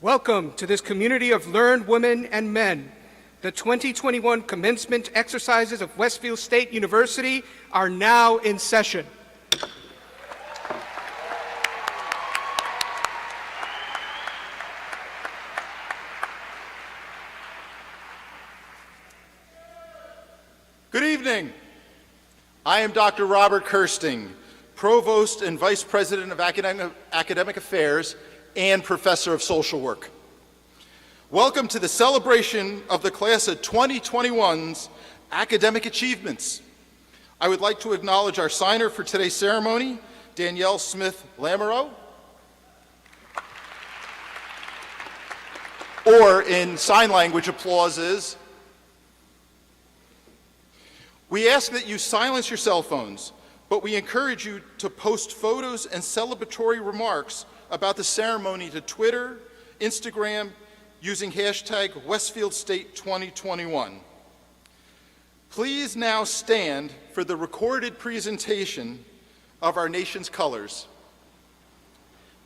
Welcome to this community of learned women and men. The 2021 commencement exercises of Westfield State University are now in session. Good evening. I am Dr. Robert Kirsting, Provost and Vice President of Academic Affairs and Professor of Social Work. Welcome to the celebration of the class of 2021's academic achievements. I would like to acknowledge our signer for today's ceremony, Danielle Smith-Lamoureux, or in sign language applause is. We ask that you silence your cell phones, but we encourage you to post photos and celebratory remarks about the ceremony to Twitter, Instagram, using hashtag WestfieldState2021. Please now stand for the recorded presentation of our nation's colors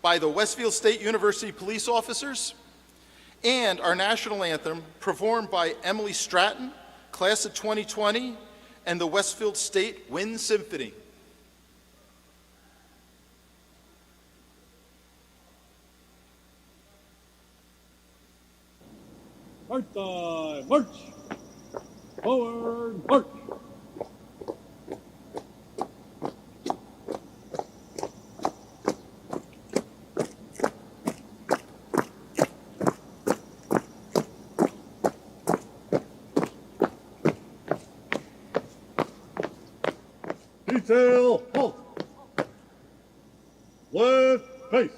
by the Westfield State University police officers and our national anthem performed by Emily Stratton, class of 2020, and the Westfield State Wind Symphony. March time, march! Forward, march! Detail, halt! Left face!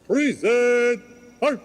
Present, march!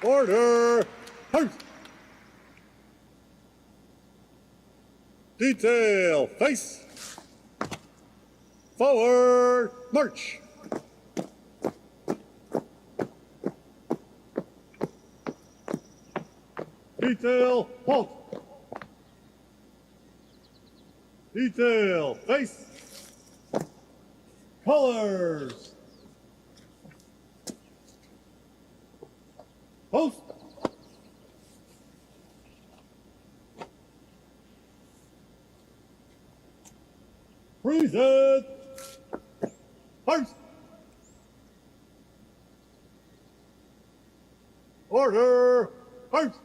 Order! Halt! Detail, face! Forward, march! Detail, halt! Detail, face! Colors! Post! Present! First! Order! First!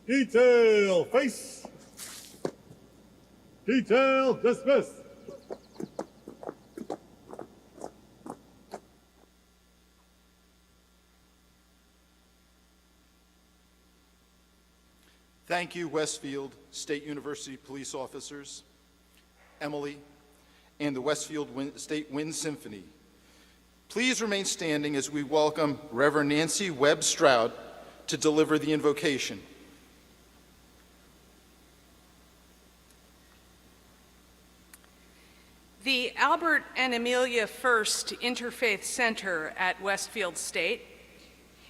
Detail, face! Detail, dismiss! Thank you, Westfield State University police officers, Emily, and the Westfield State Wind Symphony. Please remain standing as we welcome Reverend Nancy Webb Stroud to deliver the invocation. Robert and Amelia First Interfaith Center at Westfield State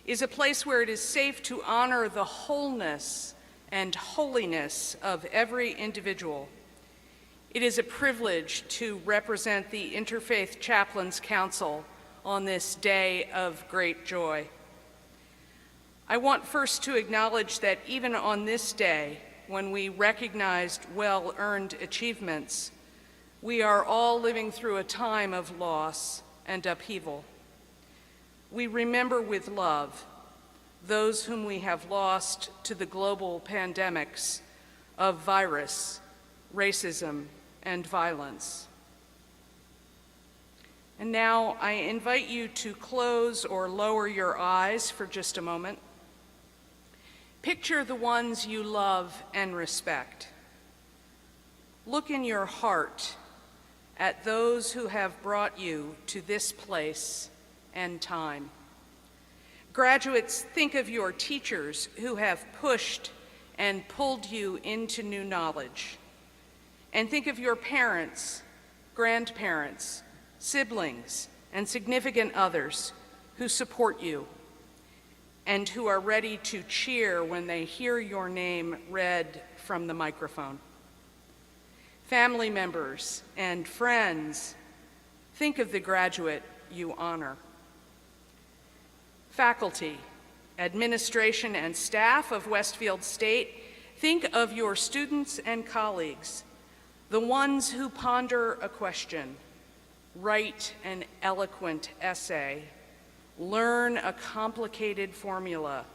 is a place where it is safe to honor the wholeness and holiness of every individual. It is a privilege to represent the Interfaith Chaplains Council on this day of great joy. I want first to acknowledge that even on this day, when we recognized well-earned achievements, we are all living through a time of loss and upheaval. We remember with love those whom we have lost to the global pandemics of virus, racism, and violence. And now I invite you to close or lower your eyes for just a moment. Picture the ones you love and respect. Look in your heart at those who have brought you to this place and time. Graduates, think of your teachers who have pushed and pulled you into new knowledge. And think of your parents, grandparents, siblings, and significant others who support you and who are ready to cheer when they hear your name read from the microphone. Family members and friends, think of the graduate you honor. Faculty, administration, and staff of Westfield State, think of your students and colleagues, the ones who ponder a question, write an eloquent essay, learn a complicated formula,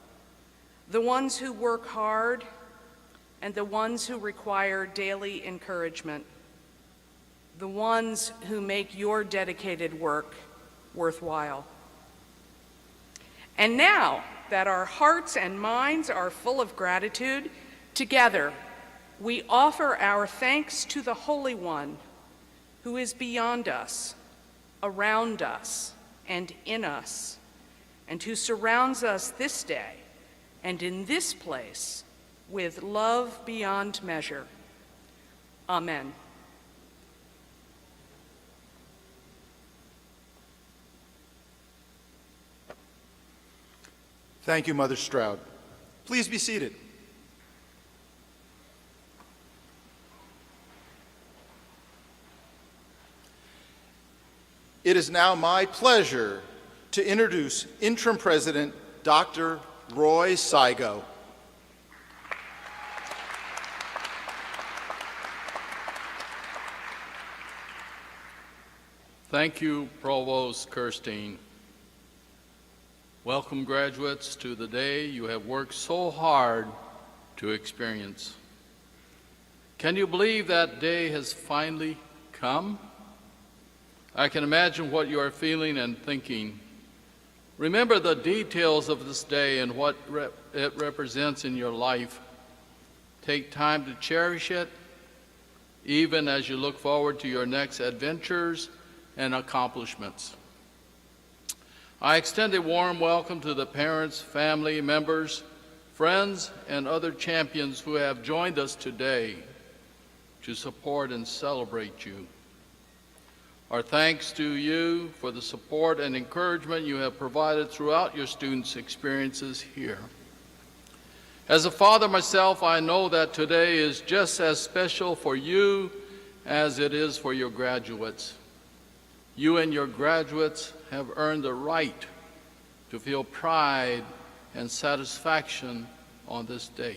the ones who work hard, and the ones who require daily encouragement, the ones who make your dedicated work worthwhile. And now that our hearts and minds are full of gratitude, together we offer our thanks to the Holy One who is beyond us, around us, and in us, and who surrounds us this day and in this place with love beyond measure. Amen. Thank you, Mother Stroud. Please be seated. It is now my pleasure to introduce Interim President Dr. Roy Saigon. Thank you, Provost Kirstein. Welcome, graduates, to the day you have worked so hard to experience. Can you believe that day has finally come? I can imagine what you are feeling and thinking. Remember the details of this day and what it represents in your life. Take time to cherish it, even as you look forward to your next adventures and accomplishments. I extend a warm welcome to the parents, family members, friends, and other champions who have joined us today to support and celebrate you. Our thanks to you for the support and encouragement you have provided throughout your students' experiences here. As a father myself, I know that today is just as special for you as it is for your graduates. You and your graduates have earned the right to feel pride and satisfaction on this day.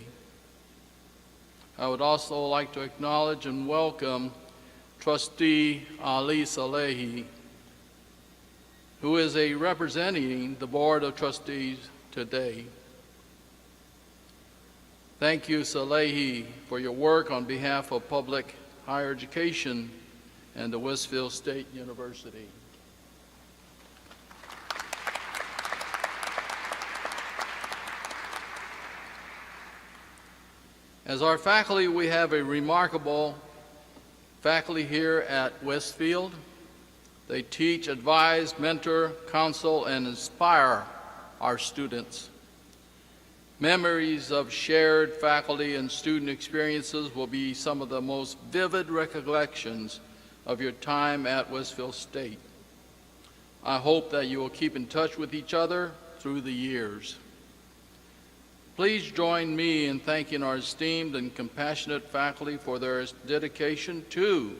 I would also like to acknowledge and welcome Trustee Ali Salehi, who is representing the Board of Trustees today. Thank you, Salehi, for your work on behalf of public higher education and the Westfield State University. As our faculty, we have a remarkable faculty here at Westfield. They teach, advise, mentor, counsel, and inspire our students. Memories of shared faculty and student experiences will be some of the most vivid recollections of your time at Westfield State. I hope that you will keep in touch with each other through the years. Please join me in thanking our esteemed and compassionate faculty for their dedication to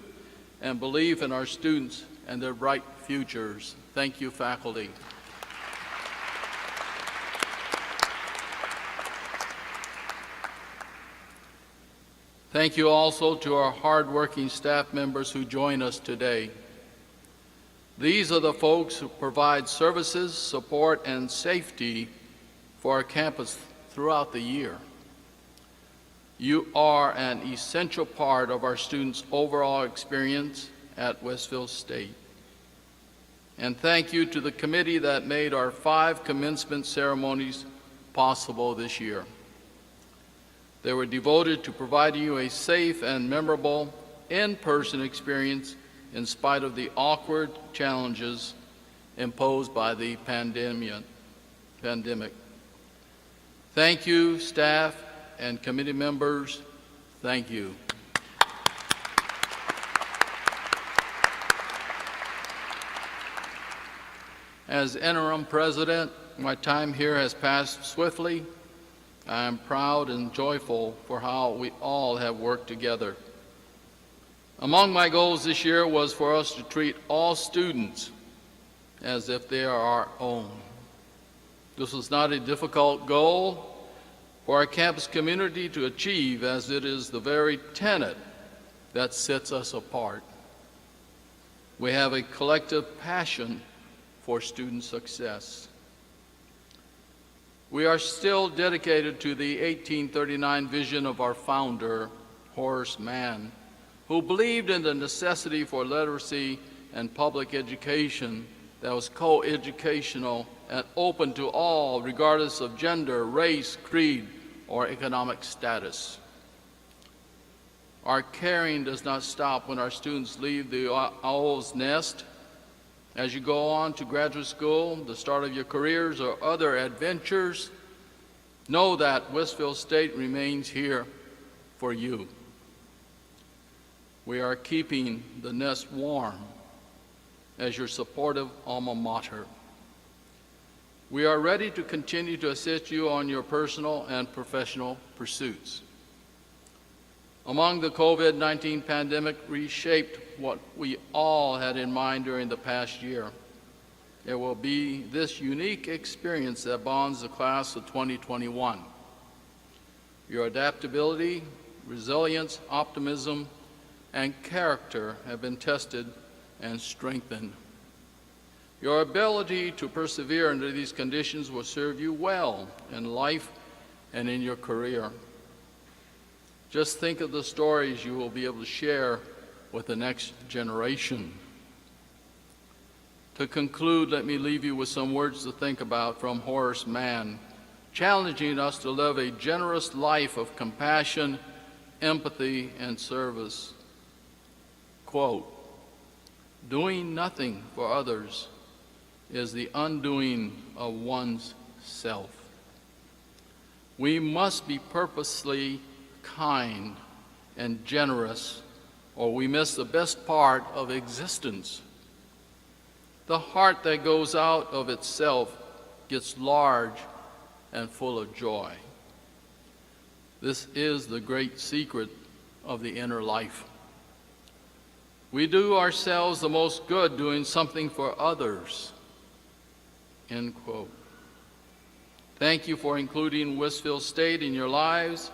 and belief in our students and their bright futures. Thank you, faculty. Thank you also to our hardworking staff members who join us today. These are the folks who provide services, support, and safety for our campus throughout the year. You are an essential part of our students' overall experience at Westfield State. And thank you to the committee that made our 5 commencement ceremonies possible this year. They were devoted to providing you a safe and memorable in-person experience in spite of the awkward challenges imposed by the pandemic. Thank you, staff and committee members. Thank you. As interim president, my time here has passed swiftly. I am proud and joyful for how we all have worked together. Among my goals this year was for us to treat all students as if they are our own. This was not a difficult goal for our campus community to achieve, as it is the very tenet that sets us apart. We have a collective passion for student success. We are still dedicated to the 1839 vision of our founder, Horace Mann, who believed in the necessity for literacy and public education that was co-educational and open to all, regardless of gender, race, creed, or economic status. Our caring does not stop when our students leave the owl's nest. As you go on to graduate school, the start of your careers, or other adventures, know that Westfield State remains here for you. We are keeping the nest warm as your supportive alma mater. We are ready to continue to assist you on your personal and professional pursuits. Among the COVID-19 pandemic reshaped what we all had in mind during the past year. It will be this unique experience that bonds the class of 2021. Your adaptability, resilience, optimism, and character have been tested and strengthened. Your ability to persevere under these conditions will serve you well in life and in your career. Just think of the stories you will be able to share with the next generation. To conclude, let me leave you with some words to think about from Horace Mann, challenging us to live a generous life of compassion, empathy, and service. Quote, "Doing nothing for others is the undoing of one's self. We must be purposely kind and generous, or we miss the best part of existence. The heart that goes out of itself gets large and full of joy. This is the great secret of the inner life. We do ourselves the most good doing something for others." End quote. Thank you for including Westfield State in your lives,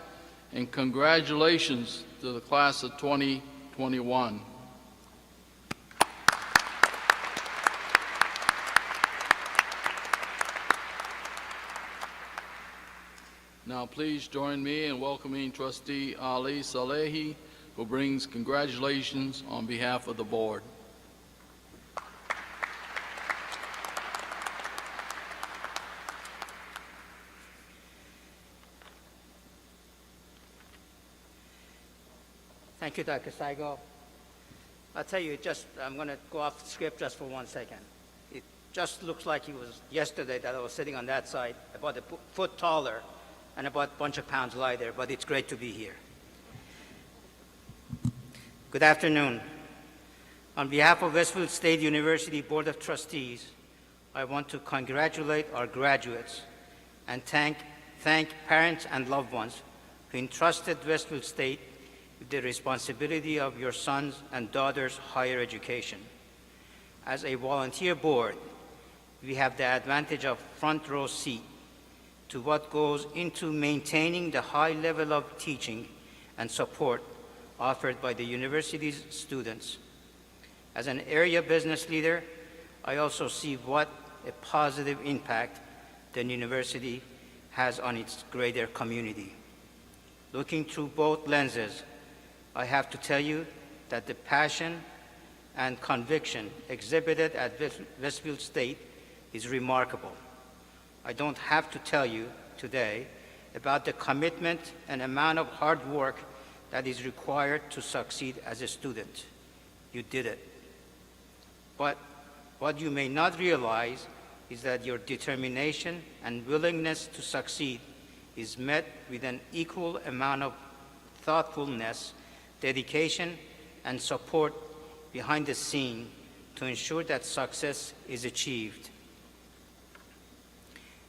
and congratulations to the class of 2021. Now please join me in welcoming Trustee Ali Salehi, who brings congratulations on behalf of the board. Thank you, Dr. Saigon. I'll tell you, I'm going to go off the script just for 1 second. It just looks like it was yesterday that I was sitting on that side, about a foot taller and about a bunch of pounds lighter, but it's great to be here. Good afternoon. On behalf of Westfield State University Board of Trustees, I want to congratulate our graduates and thank parents and loved ones who entrusted Westfield State with the responsibility of your sons and daughters' higher education. As a volunteer board, we have the advantage of front row seat to what goes into maintaining the high level of teaching and support offered by the university's students. As an area business leader, I also see what a positive impact the university has on its greater community. Looking through both lenses, I have to tell you that the passion and conviction exhibited at Westfield State is remarkable. I don't have to tell you today about the commitment and amount of hard work that is required to succeed as a student. You did it. But what you may not realize is that your determination and willingness to succeed is met with an equal amount of thoughtfulness, dedication, and support behind the scene to ensure that success is achieved.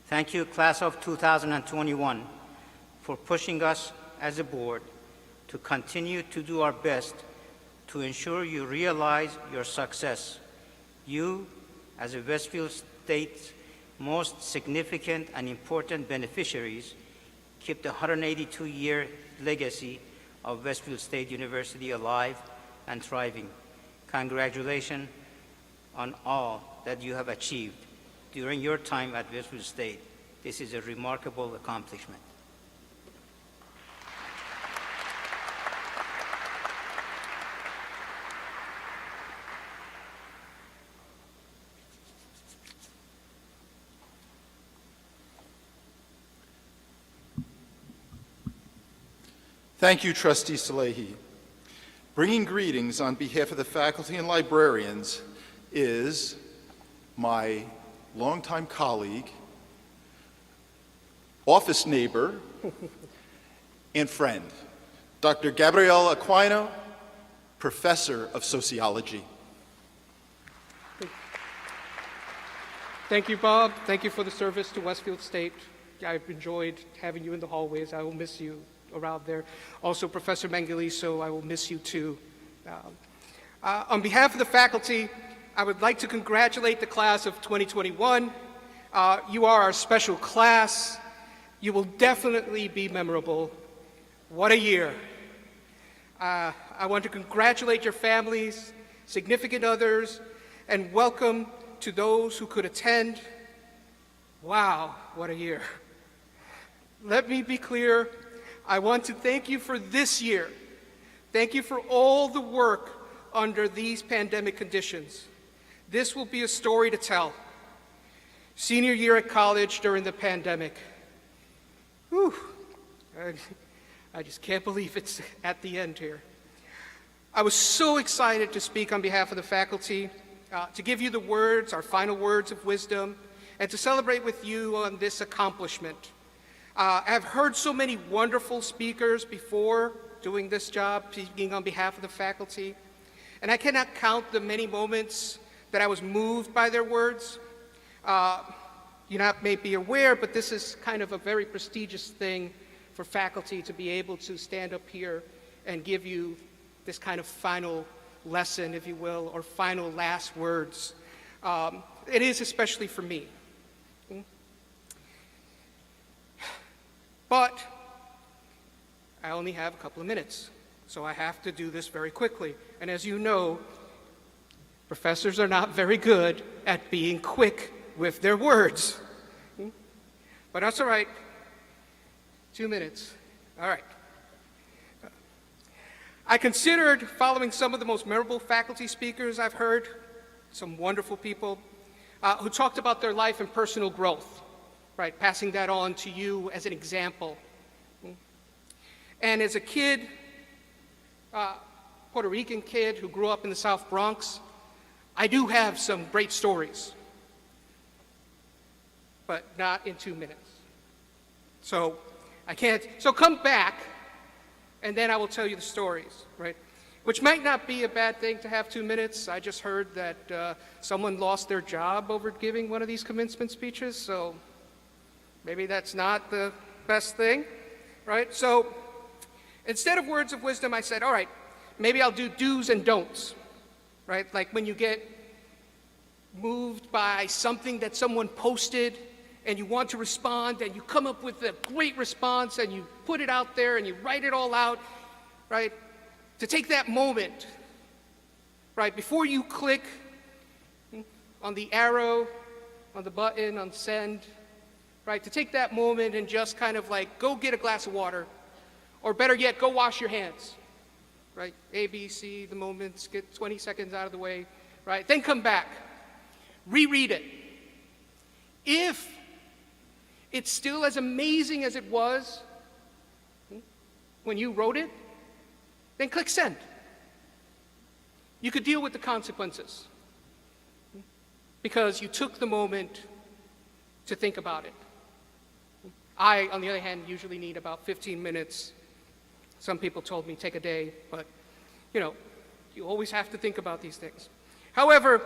Thank you, class of 2021, for pushing us as a board to continue to do our best to ensure you realize your success. You, as a Westfield State's most significant and important beneficiaries, keep the 182-year legacy of Westfield State University alive and thriving. Congratulations on all that you have achieved during your time at Westfield State. This is a remarkable accomplishment. Thank you, Trustee Salehi. Bringing greetings on behalf of the faculty and librarians is my longtime colleague, office neighbor, and friend, Dr. Gabrielle Aquino, Professor of Sociology. Thank you, Bob. Thank you for the service to Westfield State. I've enjoyed having you in the hallways. I will miss you around there. Also, Professor Mangaliso, I will miss you too. On behalf of the faculty, I would like to congratulate the class of 2021. You are our special class. You will definitely be memorable. What a year. I want to congratulate your families, significant others, and welcome to those who could attend. Wow, what a year. Let me be clear. I want to thank you for this year. Thank you for all the work under these pandemic conditions. This will be a story to tell. Senior year at college during the pandemic. Whew. I just can't believe it's at the end here. I was so excited to speak on behalf of the faculty, to give you the words, our final words of wisdom, and to celebrate with you on this accomplishment. I've heard so many wonderful speakers before doing this job, speaking on behalf of the faculty, and I cannot count the many moments that I was moved by their words. You may be aware, but this is kind of a very prestigious thing for faculty to be able to stand up here and give you this kind of final lesson, if you will, or final last words. It is especially for me. But I only have a couple of minutes, so I have to do this very quickly. And as you know, professors are not very good at being quick with their words. But that's all right. 2 minutes. All right. I considered following some of the most memorable faculty speakers I've heard, some wonderful people who talked about their life and personal growth, right? Passing that on to you as an example. And as a kid, Puerto Rican kid who grew up in the South Bronx, I do have some great stories, but not in 2 minutes. So I can't, so come back and then I will tell you the stories, right? which might not be a bad thing to have 2 minutes. I just heard that someone lost their job over giving one of these commencement speeches, so maybe that's not the best thing, right? So instead of words of wisdom, I said, all right, maybe I'll do do's and don'ts, right? Like when you get moved by something that someone posted and you want to respond and you come up with a great response and you put it out there and you write it all out, right? To take that moment, right, before you click on the arrow, on the button, on send, right, to take that moment and just kind of like go get a glass of water, or better yet, go wash your hands, right? A, B, C, the moments, get 20 seconds out of the way, right? Then come back, reread it. If it's still as amazing as it was when you wrote it, then click send. You could deal with the consequences because you took the moment to think about it. I, on the other hand, usually need about 15 minutes. Some people told me take a day, but you know, you always have to think about these things. However,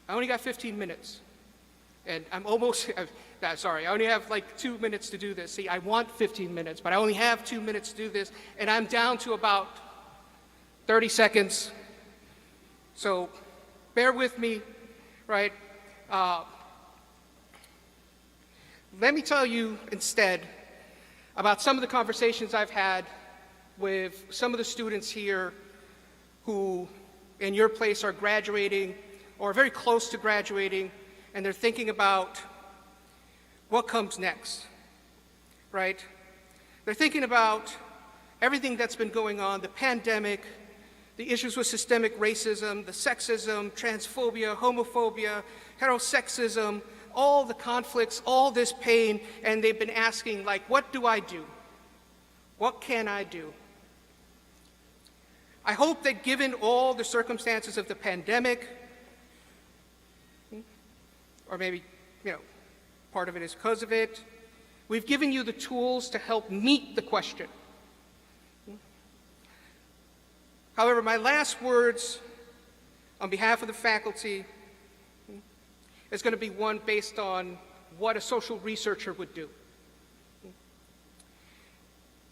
I only got 15 minutes. And I'm almost, sorry, I only have like 2 minutes to do this. See, I want 15 minutes, but I only have 2 minutes to do this, and I'm down to about 30 seconds. So bear with me, right? Let me tell you instead about some of the conversations I've had with some of the students here who, in your place, are graduating or are very close to graduating, and they're thinking about what comes next, right? They're thinking about everything that's been going on, the pandemic, the issues with systemic racism, the sexism, transphobia, homophobia, heterosexism, all the conflicts, all this pain, and they've been asking, like, what do I do? What can I do? I hope that given all the circumstances of the pandemic, or maybe, part of it is because of it, we've given you the tools to help meet the question. However, my last words on behalf of the faculty is going to be one based on what a social researcher would do.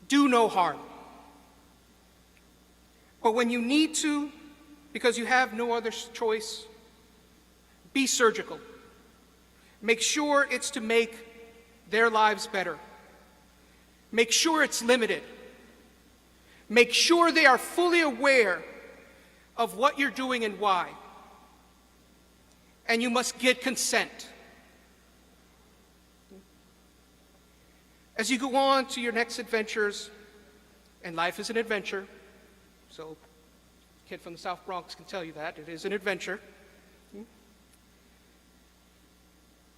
Do no harm. But when you need to, because you have no other choice, be surgical. Make sure it's to make their lives better. Make sure it's limited. Make sure they are fully aware of what you're doing and why. And you must get consent. As you go on to your next adventures, and life is an adventure, so a kid from the South Bronx can tell you that, it is an adventure.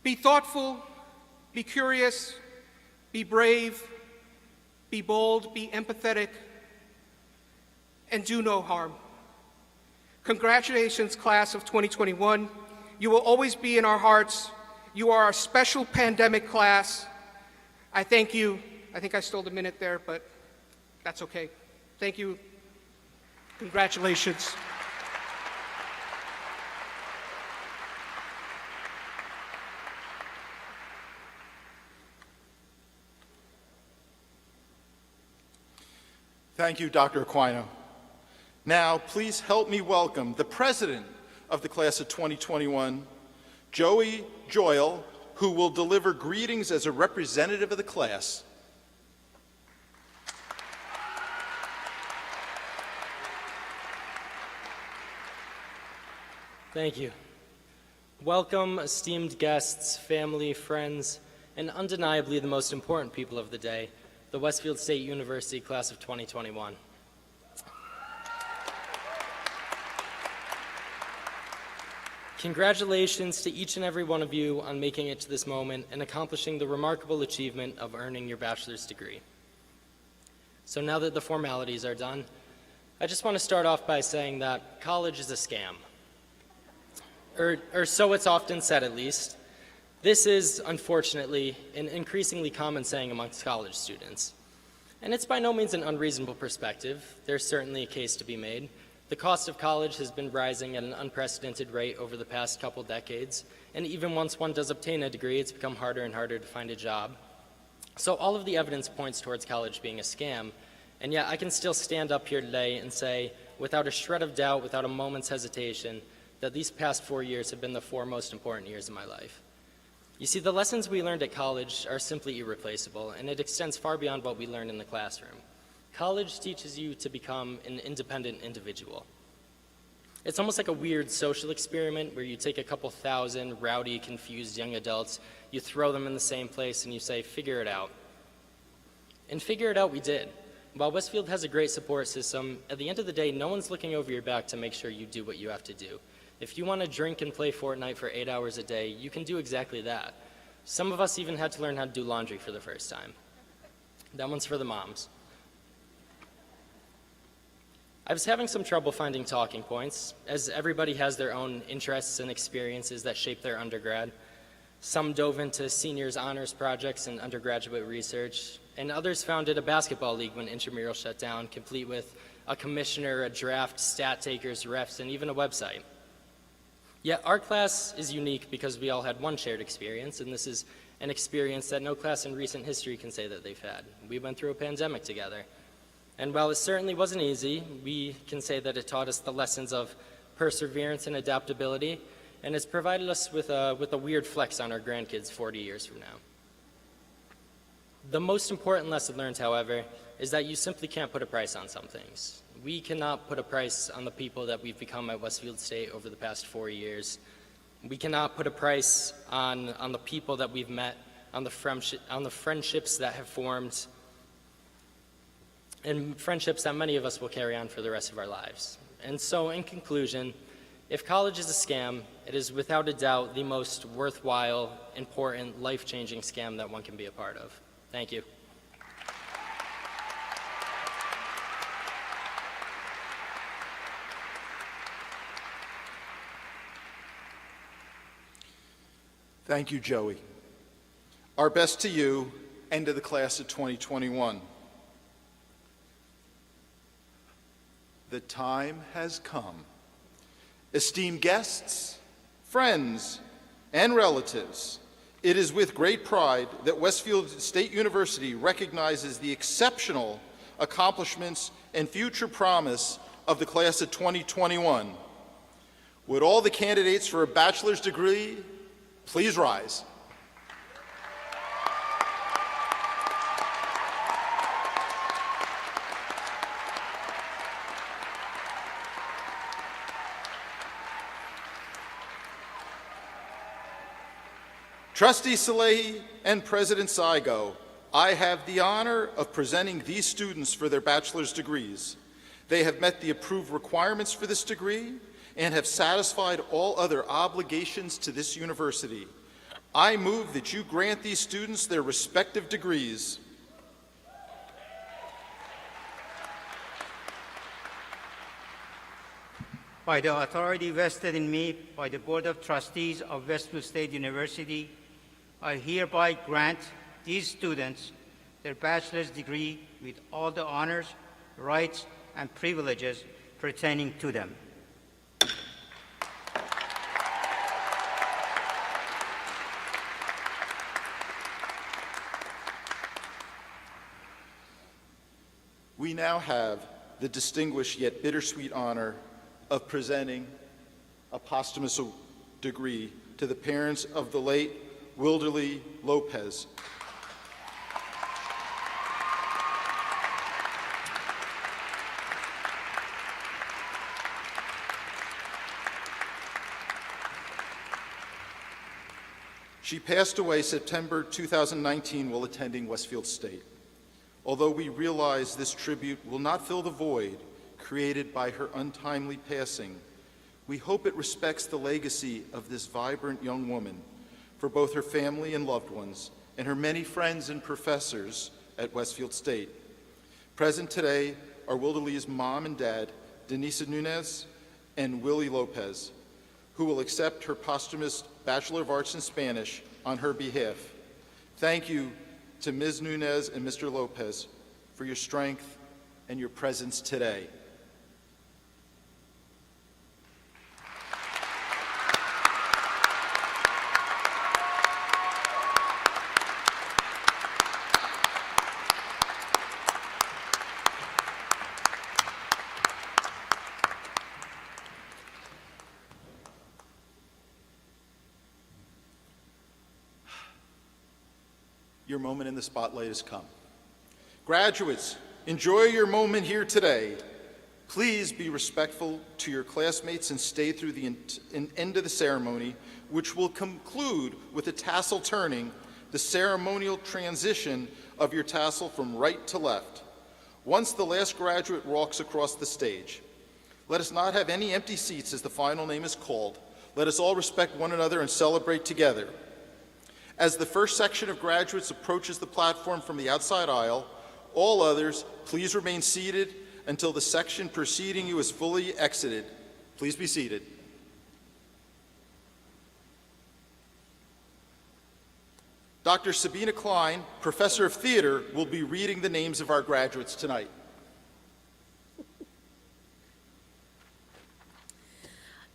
Be thoughtful, be curious, be brave, be bold, be empathetic, and do no harm. Congratulations, class of 2021. You will always be in our hearts. You are our special pandemic class. I thank you. I think I stole a minute there, but that's okay. Thank you. Congratulations. Thank you, Dr. Aquino. Now, please help me welcome the president of the class of 2021, Joey Joyle, who will deliver greetings as a representative of the class. Thank you. Welcome, esteemed guests, family, friends, and undeniably the most important people of the day, the Westfield State University class of 2021. Congratulations to each and every one of you on making it to this moment and accomplishing the remarkable achievement of earning your bachelor's degree. So now that the formalities are done, I just want to start off by saying that college is a scam. Or so it's often said, at least. This is, unfortunately, an increasingly common saying amongst college students. And it's by no means an unreasonable perspective. There's certainly a case to be made. The cost of college has been rising at an unprecedented rate over the past couple decades, and even once one does obtain a degree, it's become harder and harder to find a job. So all of the evidence points towards college being a scam, and yet I can still stand up here today and say, without a shred of doubt, without a moment's hesitation, that these past 4 years have been the 4 most important years of my life. You see, the lessons we learned at college are simply irreplaceable, and it extends far beyond what we learned in the classroom. College teaches you to become an independent individual. It's almost like a weird social experiment where you take a couple thousand rowdy, confused young adults, you throw them in the same place, and you say, figure it out. And figure it out we did. While Westfield has a great support system, at the end of the day, no one's looking over your back to make sure you do what you have to do. If you want to drink and play Fortnite for 8 hours a day, you can do exactly that. Some of us even had to learn how to do laundry for the first time. That one's for the moms. I was having some trouble finding talking points, as everybody has their own interests and experiences that shape their undergrad. Some dove into seniors' honors projects and undergraduate research, and others founded a basketball league when intramural shut down, complete with a commissioner, a draft, stat takers, refs, and even a website. Yet our class is unique because we all had one shared experience, and this is an experience that no class in recent history can say that they've had. We went through a pandemic together. And while it certainly wasn't easy, we can say that it taught us the lessons of perseverance and adaptability, and it's provided us with a weird flex on our grandkids 40 years from now. The most important lesson learned, however, is that you simply can't put a price on some things. We cannot put a price on the people that we've become at Westfield State over the past 4 years. We cannot put a price on the people that we've met, on the friendships that have formed, and friendships that many of us will carry on for the rest of our lives. And so, in conclusion, if college is a scam, it is without a doubt the most worthwhile, important, life-changing scam that one can be a part of. Thank you. Thank you, Joey. Our best to you and to the class of 2021. The time has come. Esteemed guests, friends, and relatives, it is with great pride that Westfield State University recognizes the exceptional accomplishments and future promise of the class of 2021. Would all the candidates for a bachelor's degree please rise? Trustee Salehi and President Saigon, I have the honor of presenting these students for their bachelor's degrees. They have met the approved requirements for this degree and have satisfied all other obligations to this university. I move that you grant these students their respective degrees. By the authority vested in me by the Board of Trustees of Westfield State University, I hereby grant these students their bachelor's degree with all the honors, rights, and privileges pertaining to them. We now have the distinguished yet bittersweet honor of presenting a posthumous degree to the parents of the late Wilderly Lopez. She passed away September 2019 while attending Westfield State. Although we realize this tribute will not fill the void created by her untimely passing, we hope it respects the legacy of this vibrant young woman for both her family and loved ones, and her many friends and professors at Westfield State. Present today are Wilderly's mom and dad, Denise Nunez and Willie Lopez, who will accept her posthumous Bachelor of Arts in Spanish on her behalf. Thank you to Ms. Nunez and Mr. Lopez for your strength and your presence today. Your moment in the spotlight has come. Graduates, enjoy your moment here today. Please be respectful to your classmates and stay through the end of the ceremony, which will conclude with a tassel turning, the ceremonial transition of your tassel from right to left. Once the last graduate walks across the stage, let us not have any empty seats as the final name is called. Let us all respect one another and celebrate together. As the first section of graduates approaches the platform from the outside aisle, all others, please remain seated until the section preceding you is fully exited. Please be seated. Dr. Sabina Klein, Professor of Theater, will be reading the names of our graduates tonight.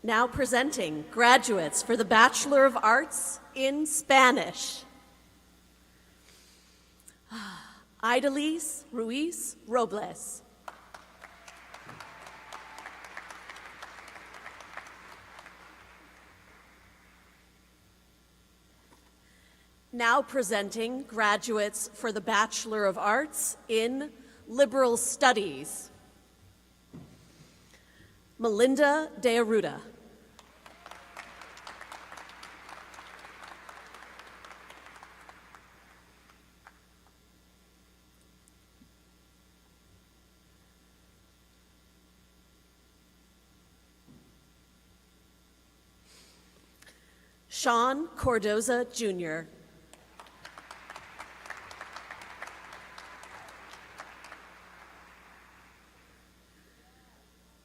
Now presenting graduates for the Bachelor of Arts in Spanish. Idalis Ruiz Robles. Now presenting graduates for the Bachelor of Arts in Liberal Studies. Melinda De Arruda. Sean Cordoza, Jr.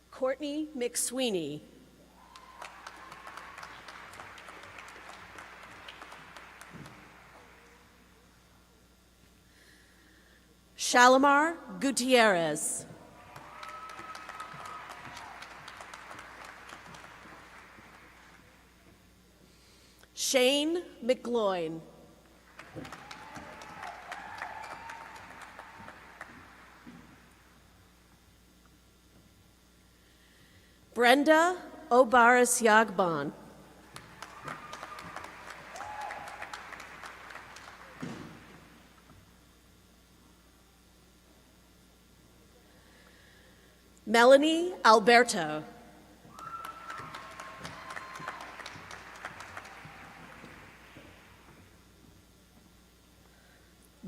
Courtney McSweeney. Shalimar Gutierrez. Shane McGloin. Brenda Obaris Yagban. Melanie Alberto.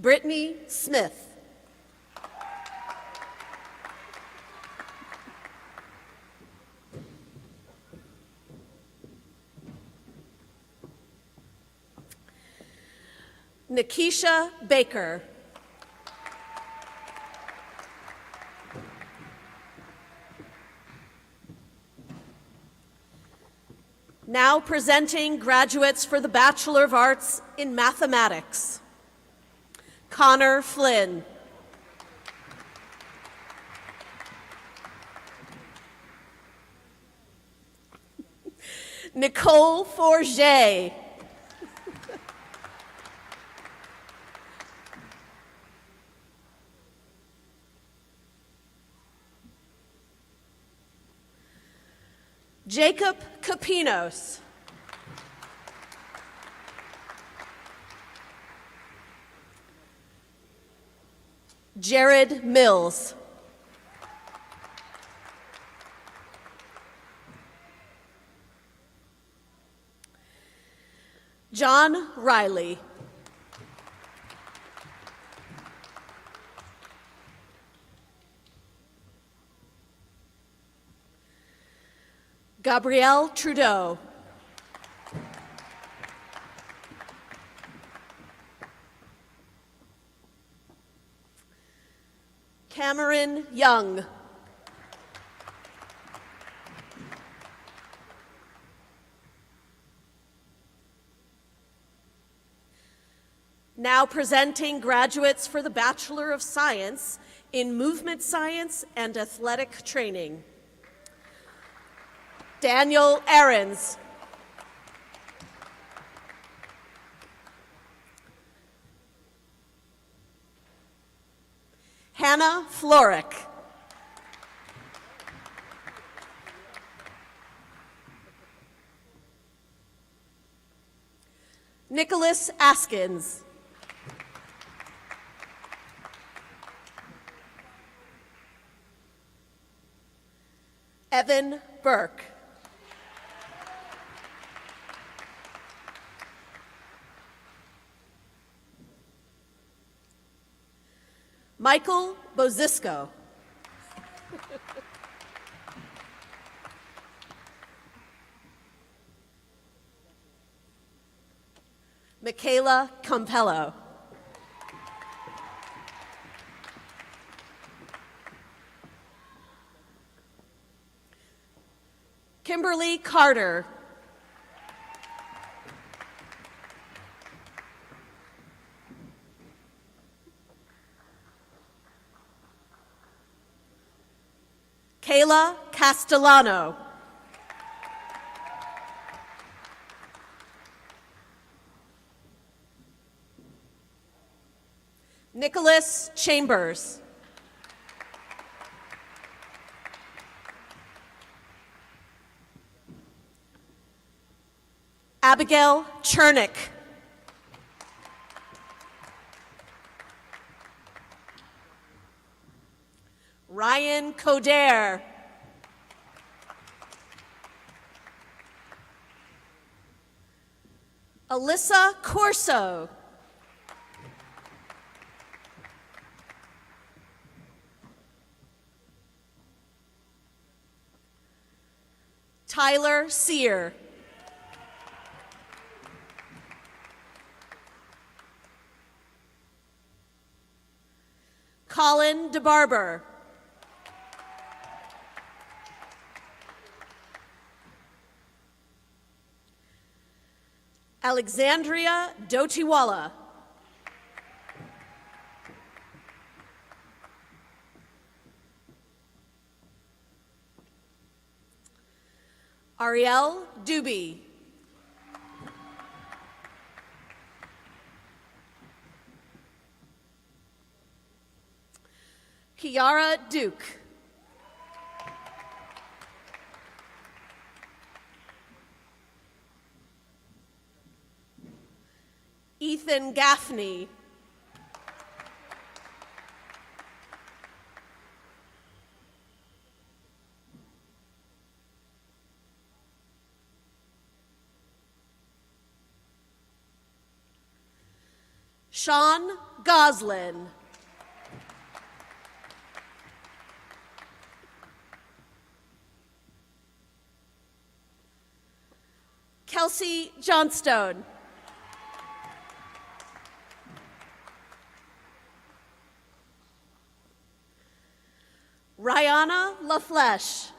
Brittany Smith. Nikisha Baker. Now presenting graduates for the Bachelor of Arts in Mathematics. Connor Flynn. Nicole Forget. Jacob Capinos. Jared Mills. John Riley. Gabrielle Trudeau. Cameron Young. Now presenting graduates for the Bachelor of Science in Movement Science and Athletic Training. Daniel Ahrens. Hannah Florick. Nicholas Askins. Evan Burke. Michael Bozisco. Michaela Campello. Kimberly Carter. Kayla Castellano. Nicholas Chambers. Abigail Chernick. Ryan Coder. Alyssa Corso. Tyler Sear. Colin DeBarber. Alexandria Dotiwala. Ariel Doobie. Kiara Duke. Ethan Gaffney. Sean Goslin. Kelsey Johnstone. Rihanna LaFleche.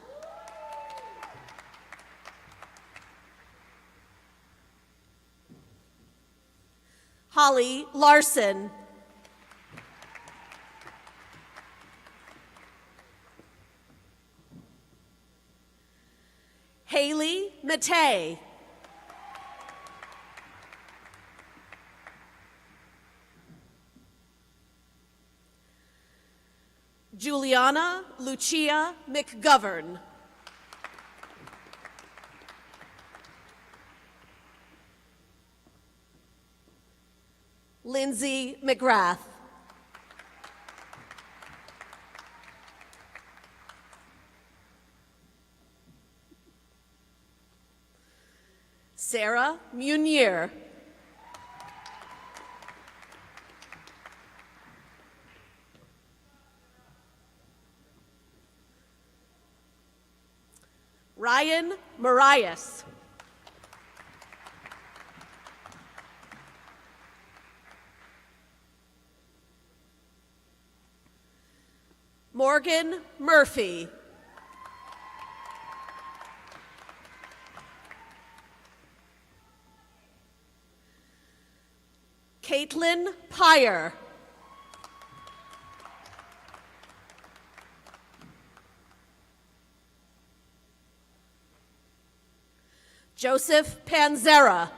Holly Larson. Haley Matei. Juliana Lucia McGovern. Lindsay McGrath. Sarah Munier. Ryan Marias. Morgan Murphy. Caitlin Pyer. Joseph Panzera.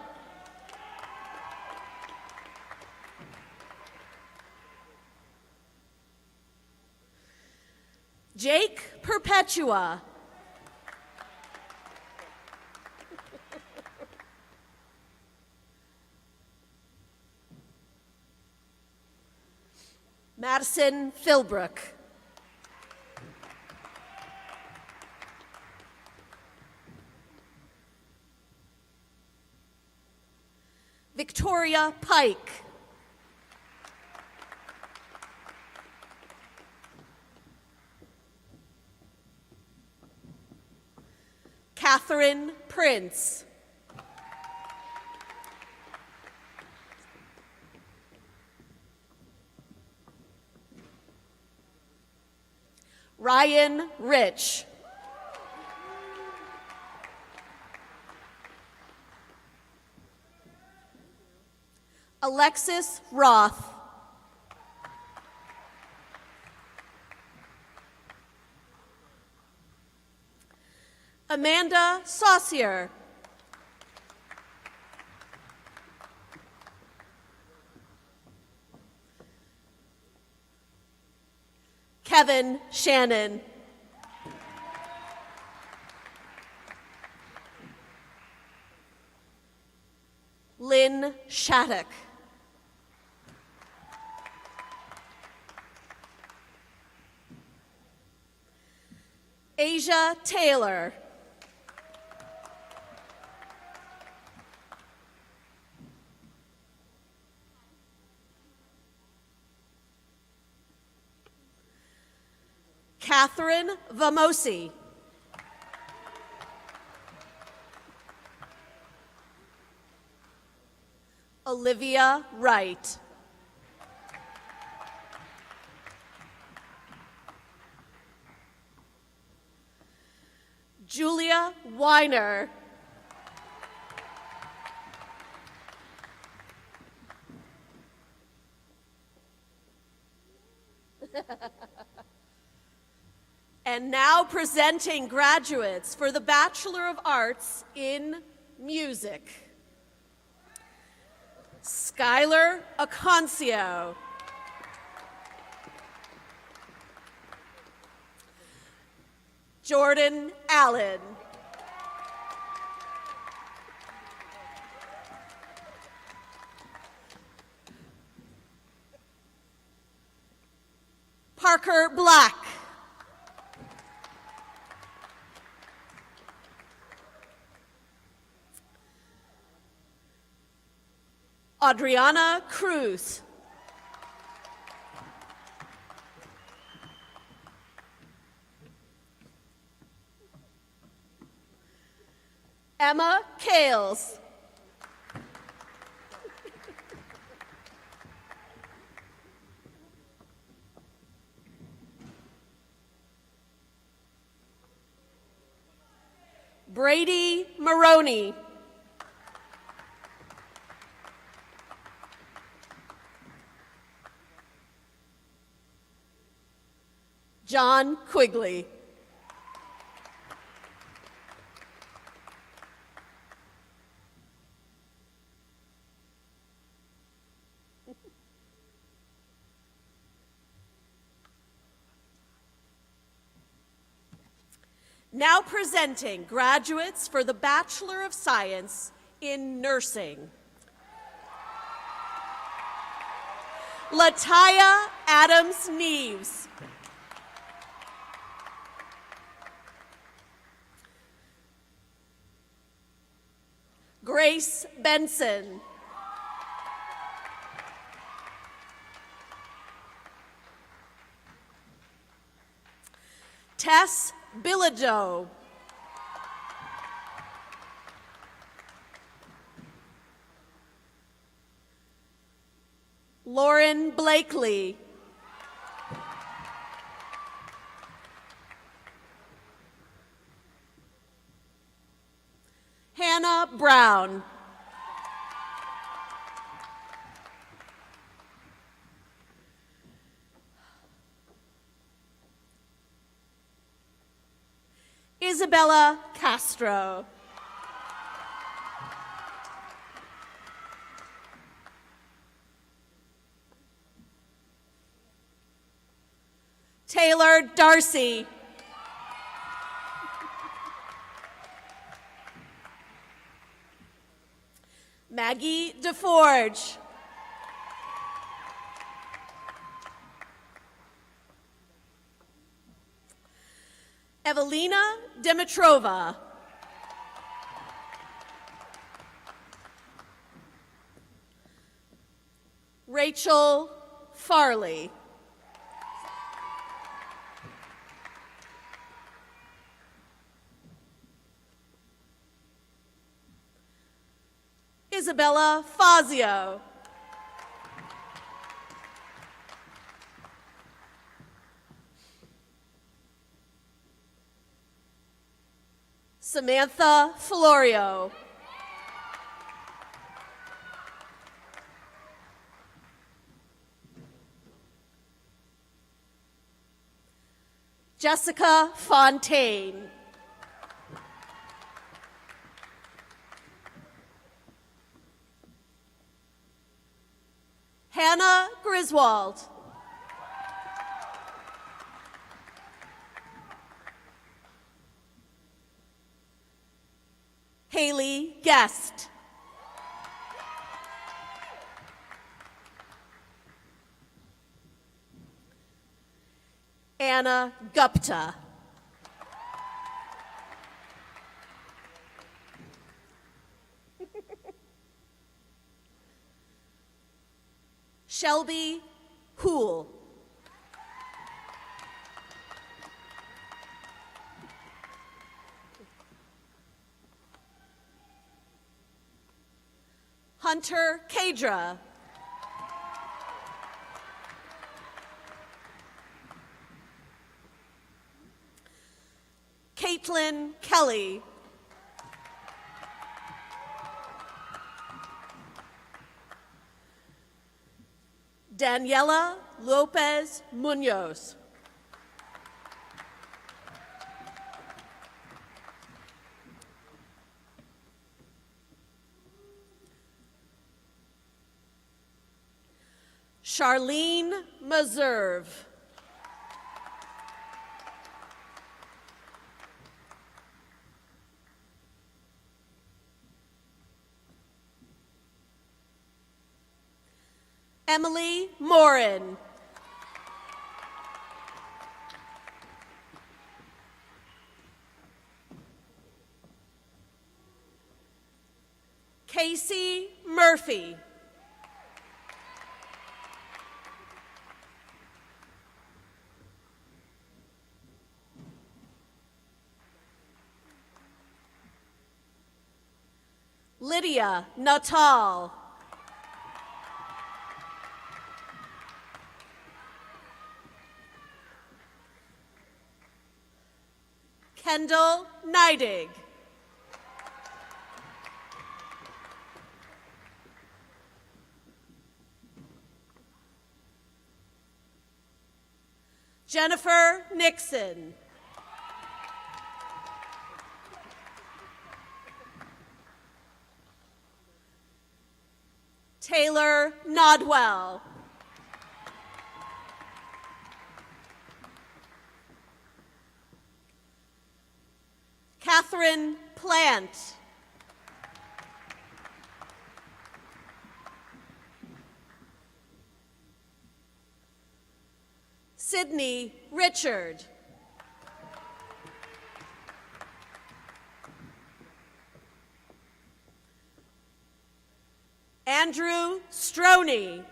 Jake Perpetua. Madison Philbrook. Victoria Pike. Catherine Prince. Ryan Rich. Alexis Roth. Amanda Saucier. Kevin Shannon. Lynn Shattuck. Asia Taylor. Catherine Vamosi. Olivia Wright. Julia Weiner. And now presenting graduates for the Bachelor of Arts in Music. Skylar Aconcio. Jordan Allen. Parker Black. Adriana Cruz. Emma Kales. Brady Maroney. John Quigley. Now presenting graduates for the Bachelor of Science in Nursing. Lataya Adams-Neves. Grace Benson. Tess Bilodeau. Lauren Blakely. Hannah Brown. Isabella Castro. Taylor Darcy. Maggie DeForge. Evelina Dimitrova. Rachel Farley. Isabella Fazio. Samantha Florio. Jessica Fontaine. Hannah Griswold. Haley Guest. Anna Gupta. Shelby Hool. Hunter Kadra. Caitlin Kelly. Daniela Lopez Munoz. Charlene Meserve. Emily Morin. Casey Murphy. Lydia Natal. Kendall Neidig. Jennifer Nixon. Taylor Nodwell. Catherine Plant. Sydney Richard. Andrew Stroney.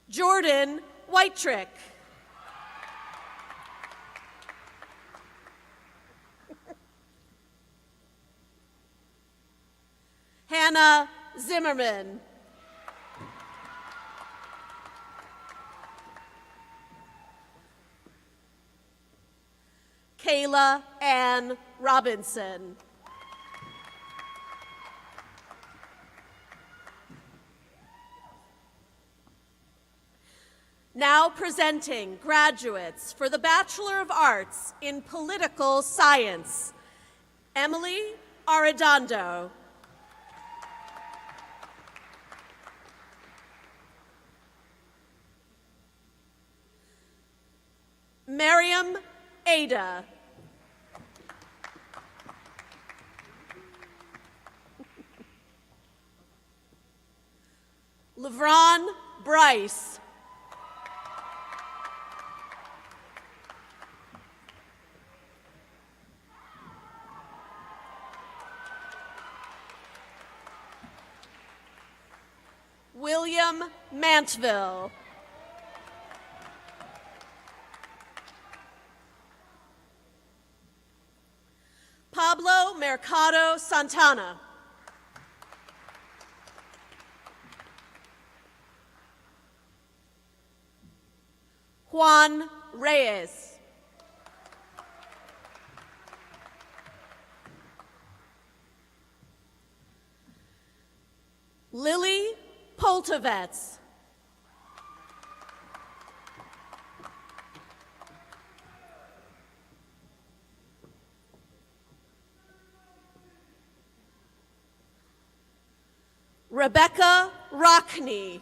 Jordan Whitetrick. Hannah Zimmerman. Kayla Ann Robinson. Now presenting graduates for the Bachelor of Arts in Political Science, Emily Arredondo. Miriam Ada. Lavron Bryce. William Mantville. Pablo Mercado Santana. Juan Reyes. Lily Poltovets. Rebecca Rockney.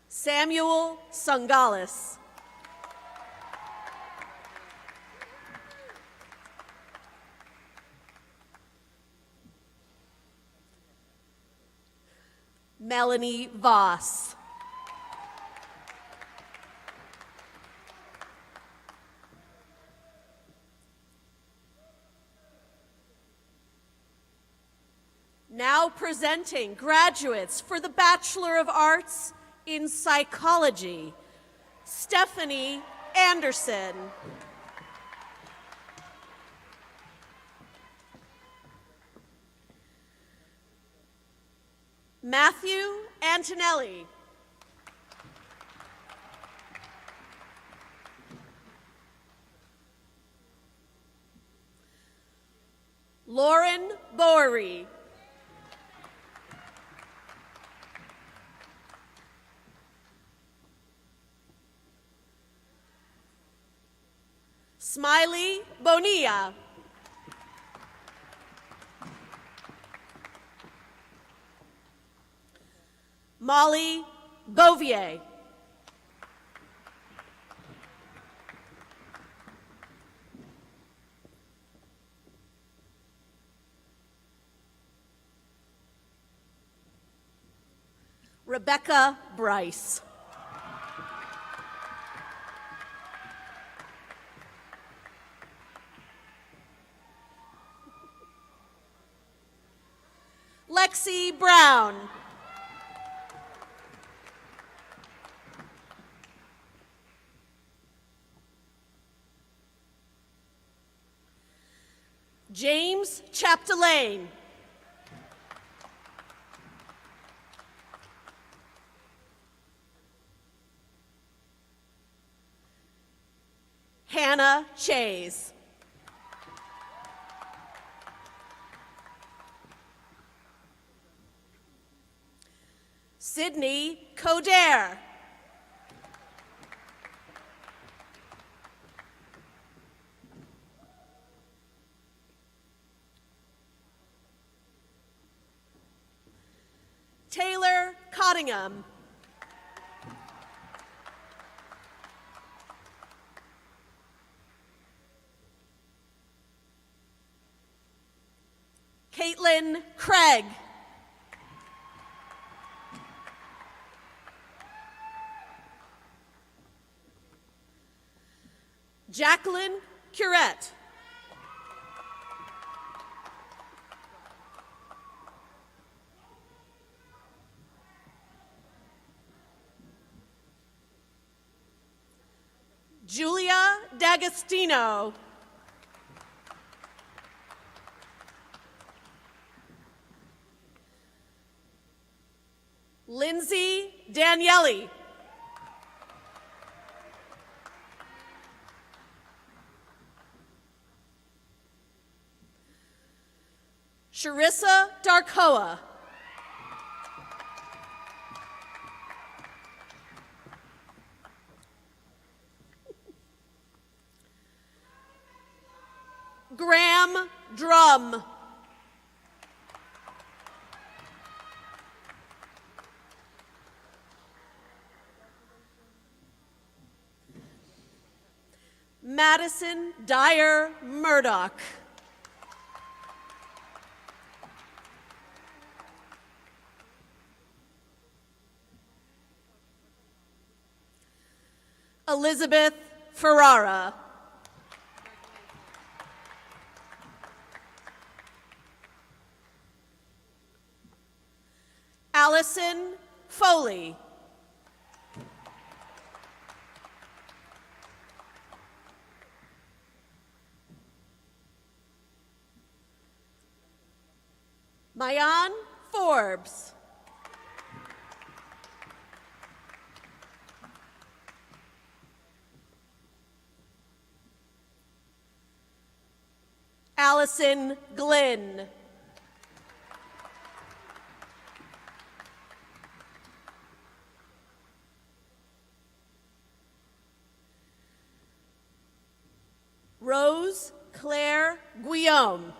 Samuel Sungales. Melanie Voss. Now presenting graduates for the Bachelor of Arts in Psychology, Stephanie Anderson. Matthew Antonelli. Lauren Bowery. Smiley Bonilla. Molly Bovier. Rebecca Bryce. Lexi Brown. James Chapdelaine. Hannah Chase. Sydney Coder. Taylor Cottingham. Caitlin Craig. Jacqueline Curette. Julia D'Agostino. Lindsay Daniele. Sharissa Darkoa. Graham Drum. Madison Dyer Murdoch. Elizabeth Ferrara. Allison Foley. Mayan Forbes. Allison Glynn. Rose Claire Guillaume.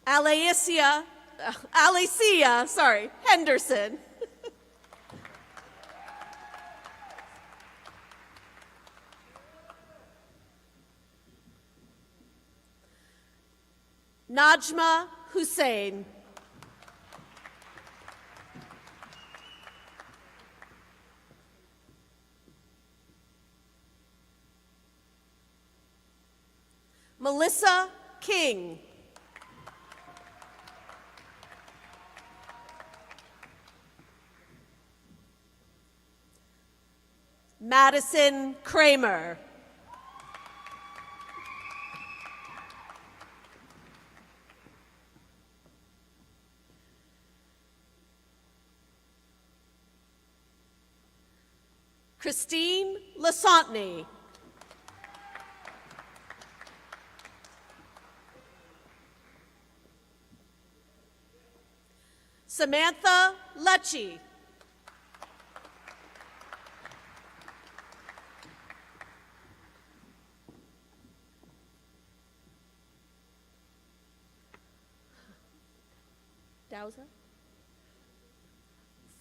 Alicia Henderson. Najma Hussein. Melissa King. Madison Kramer. Christine Lasantny. Samantha Lecce. Dowsa.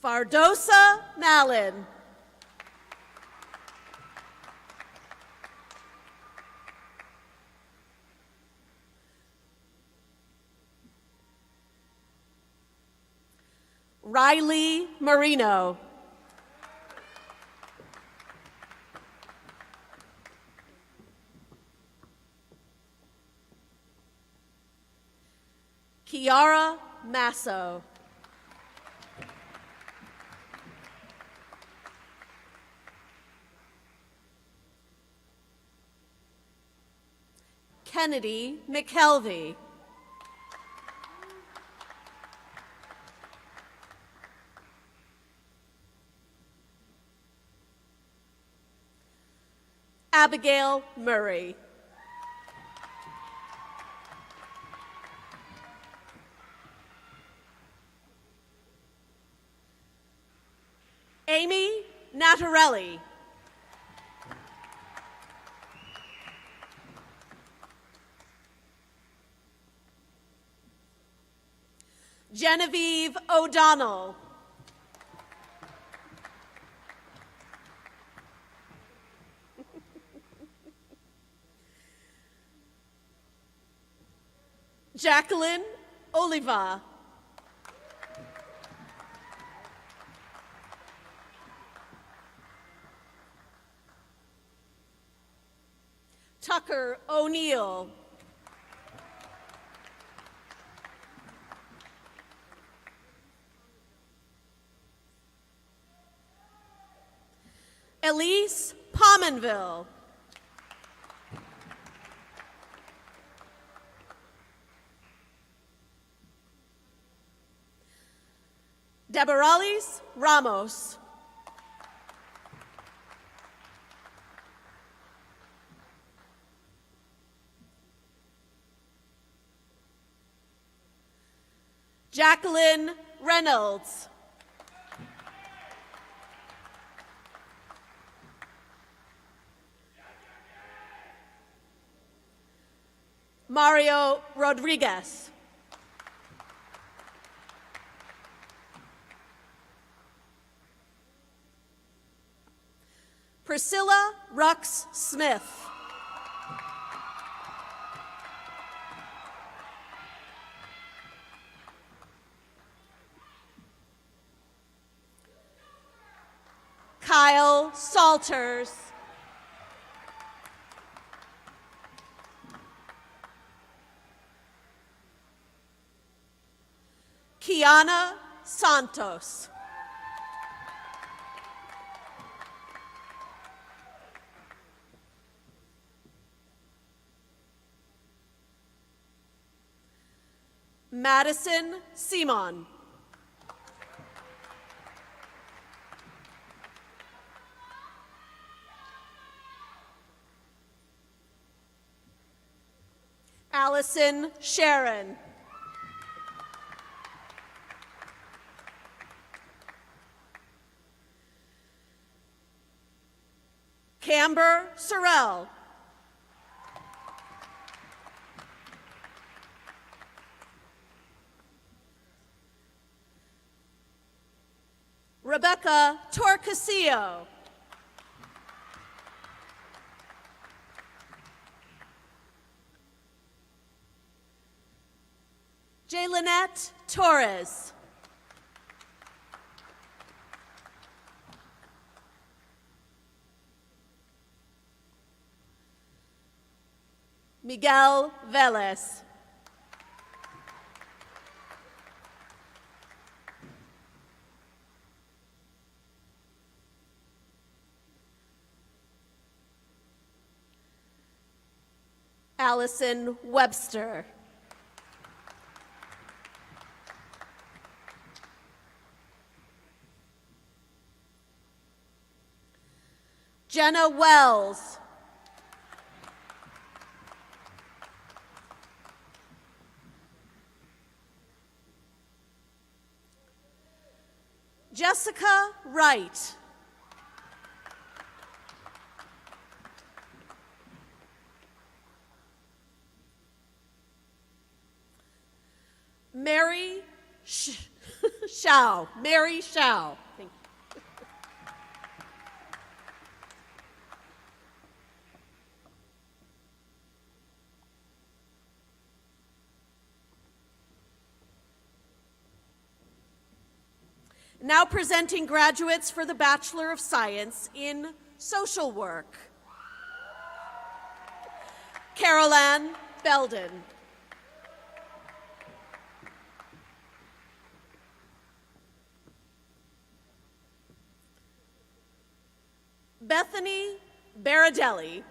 Fardosa Malin. Riley Marino. Kiara Masso. Kennedy McKelvey. Abigail Murray. Amy Natarelli. Genevieve O'Donnell. Jacqueline Oliva. Tucker O'Neill. Elise Pominville. Deborales Ramos. Jacqueline Reynolds. Mario Rodriguez. Priscilla Rux Smith. Kyle Salters. Kiana Santos. Madison Simon. Allison Sharon. Camber Sorrell. Rebecca Torcasillo. Jaylinette Torres. Miguel Velez. Allison Webster. Jenna Wells. Jessica Wright. Mary Shao. Mary Shao. Thank you. Now presenting graduates for the Bachelor of Science in Social Work. Caroline Belden. Bethany Baradelli.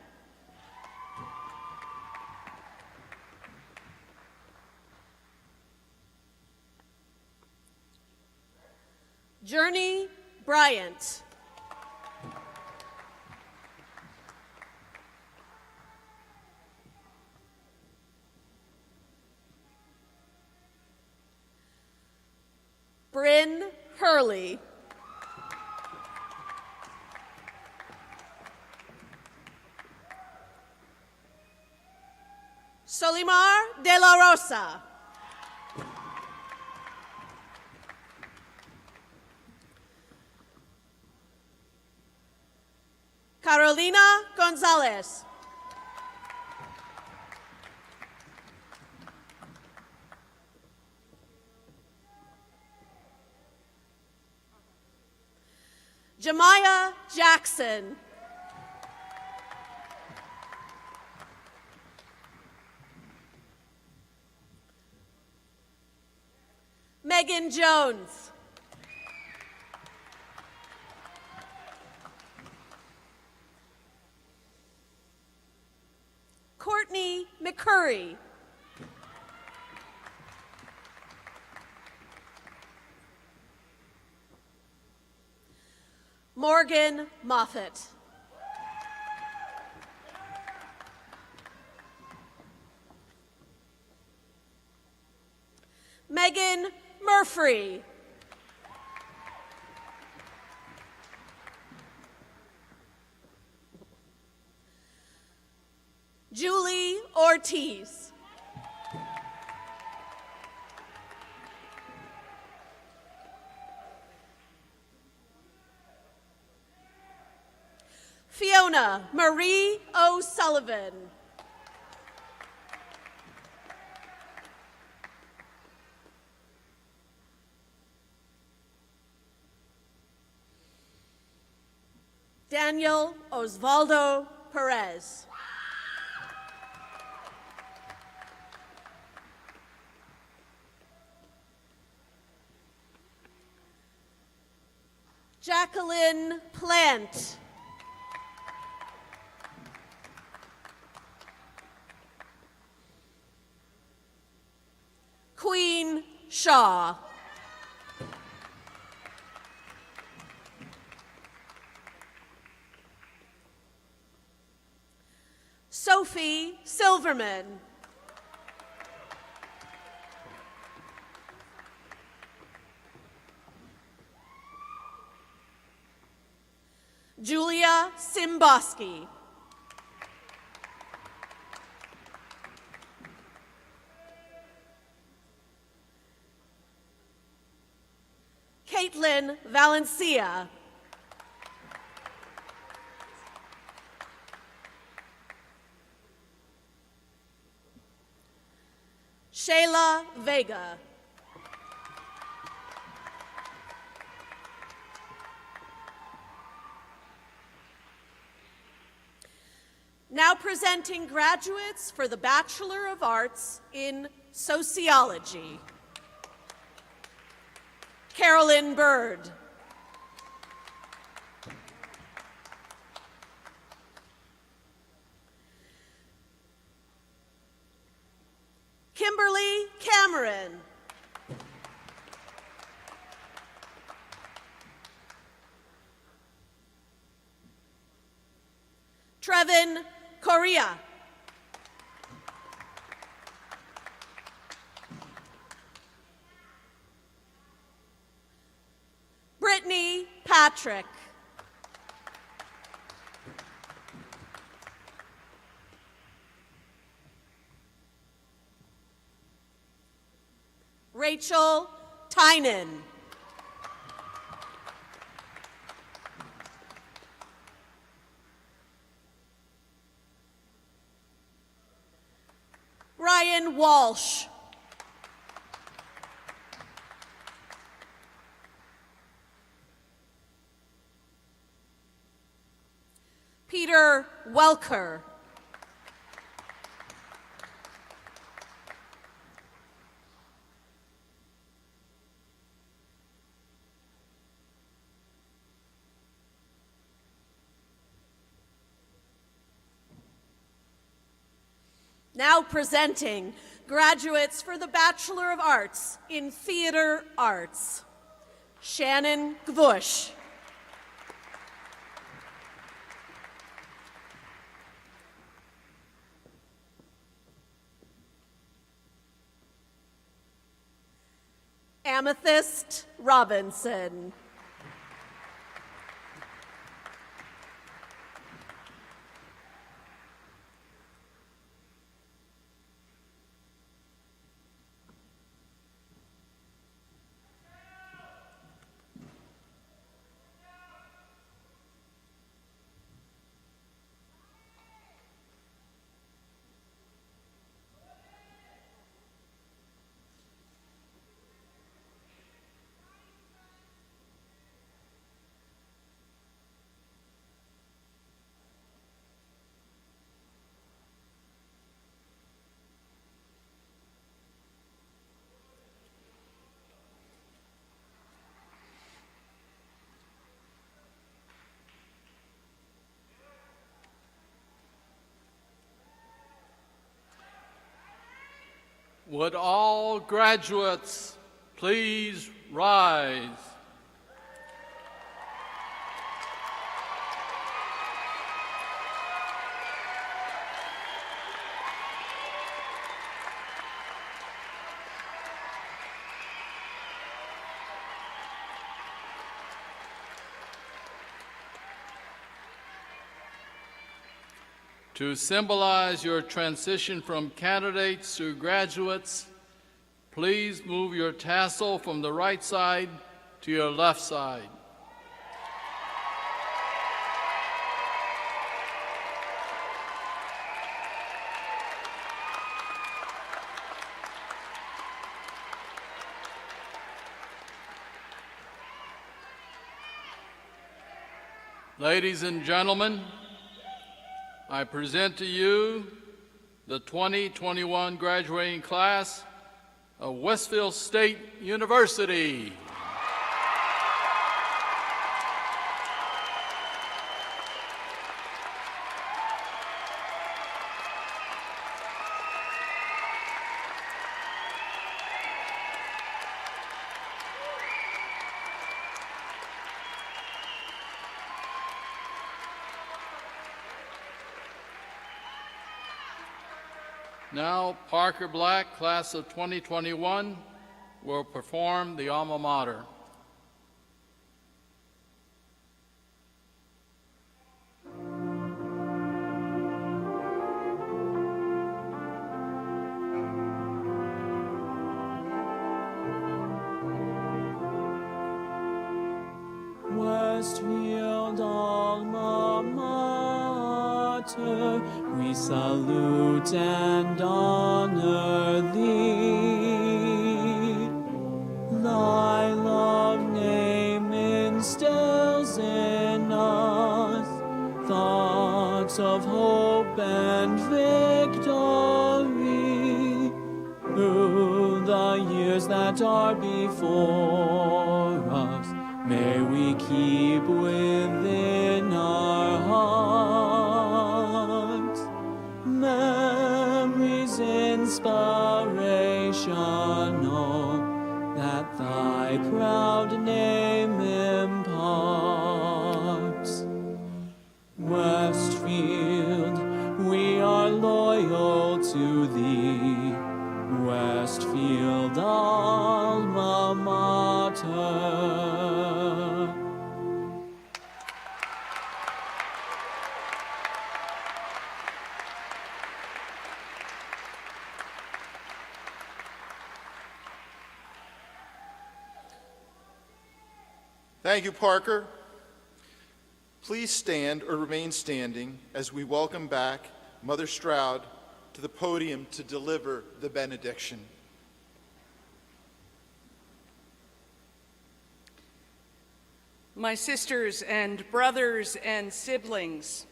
Journey Bryant. Bryn Hurley. Solimar de la Rosa. Carolina Gonzalez. Jemiah Jackson. Megan Jones. Courtney McCurry. Morgan Moffett. Megan Murphy. Julie Ortiz. Fiona Marie O'Sullivan. Daniel Osvaldo Perez. Jacqueline Plant. Queen Shaw. Sophie Silverman. Julia Simboski. Caitlin Valencia. Shayla Vega. Now presenting graduates for the Bachelor of Arts in Sociology. Carolyn Bird. Kimberly Cameron. Trevin Correa. Brittany Patrick. Rachel Tynan. Ryan Walsh. Peter Welker. Now presenting graduates for the Bachelor of Arts in Theater Arts. Shannon Gvush. Amethyst Robinson. Would all graduates please rise? To symbolize your transition from candidates to graduates, please move your tassel from the right side to your left side. Ladies and gentlemen, I present to you the 2021 graduating class of Westfield State University. Now, Parker Black, class of 2021, will perform the alma mater. Westfield alma mater, we salute and honor thee. Thy love name instills in us thoughts of hope and victory. Through the years that are before us, may we keep within our hearts memories inspirational that thy proud name imparts. Westfield, we are loyal to thee. Westfield alma mater. Thank you, Parker. Please stand or remain standing as we welcome back Mother Stroud to the podium to deliver the benediction. My sisters and brothers and siblings,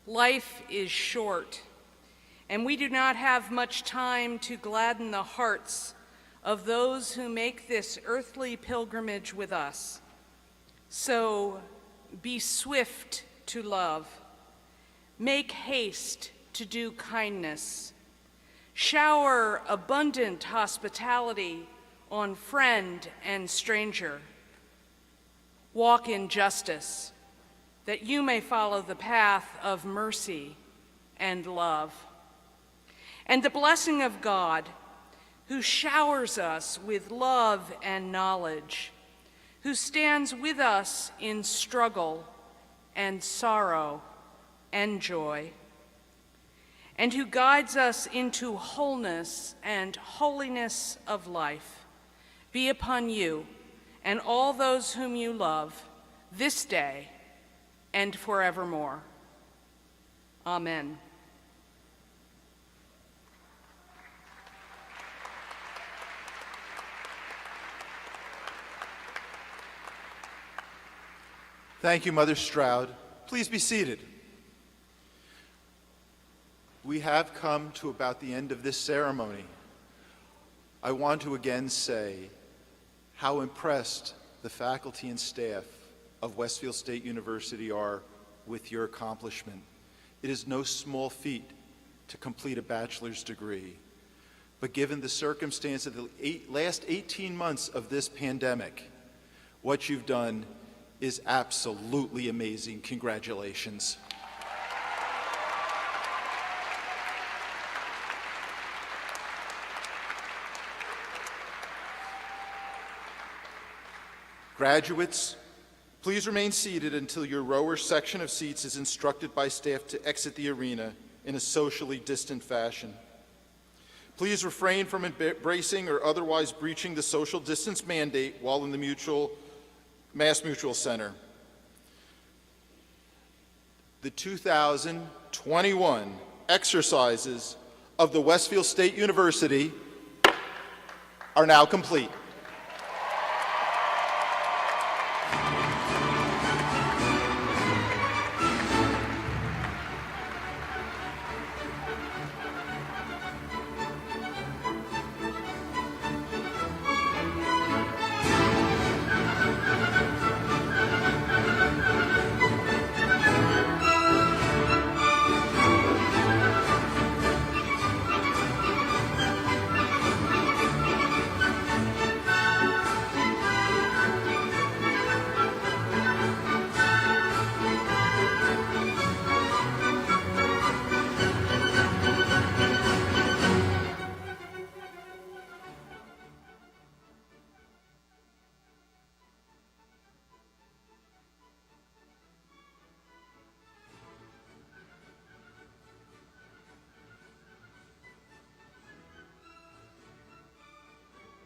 life is short, and we do not have much time to gladden the hearts of those who make this earthly pilgrimage with us. So be swift to love, make haste to do kindness, shower abundant hospitality on friend and stranger. Walk in justice, that you may follow the path of mercy and love. And the blessing of God, who showers us with love and knowledge, who stands with us in struggle and sorrow and joy, and who guides us into wholeness and holiness of life, be upon you and all those whom you love this day and forevermore. Amen. Thank you, Mother Stroud. Please be seated. We have come to about the end of this ceremony. I want to again say how impressed the faculty and staff of Westfield State University are with your accomplishment. It is no small feat to complete a bachelor's degree, but given the circumstance of the last 18 months of this pandemic, what you've done is absolutely amazing. Congratulations. Graduates, Please remain seated until your row or section of seats is instructed by staff to exit the arena in a socially distant fashion. Please refrain from embracing or otherwise breaching the social distance mandate while in the Mass Mutual Center. The 2021 exercises of the Westfield State University are now complete.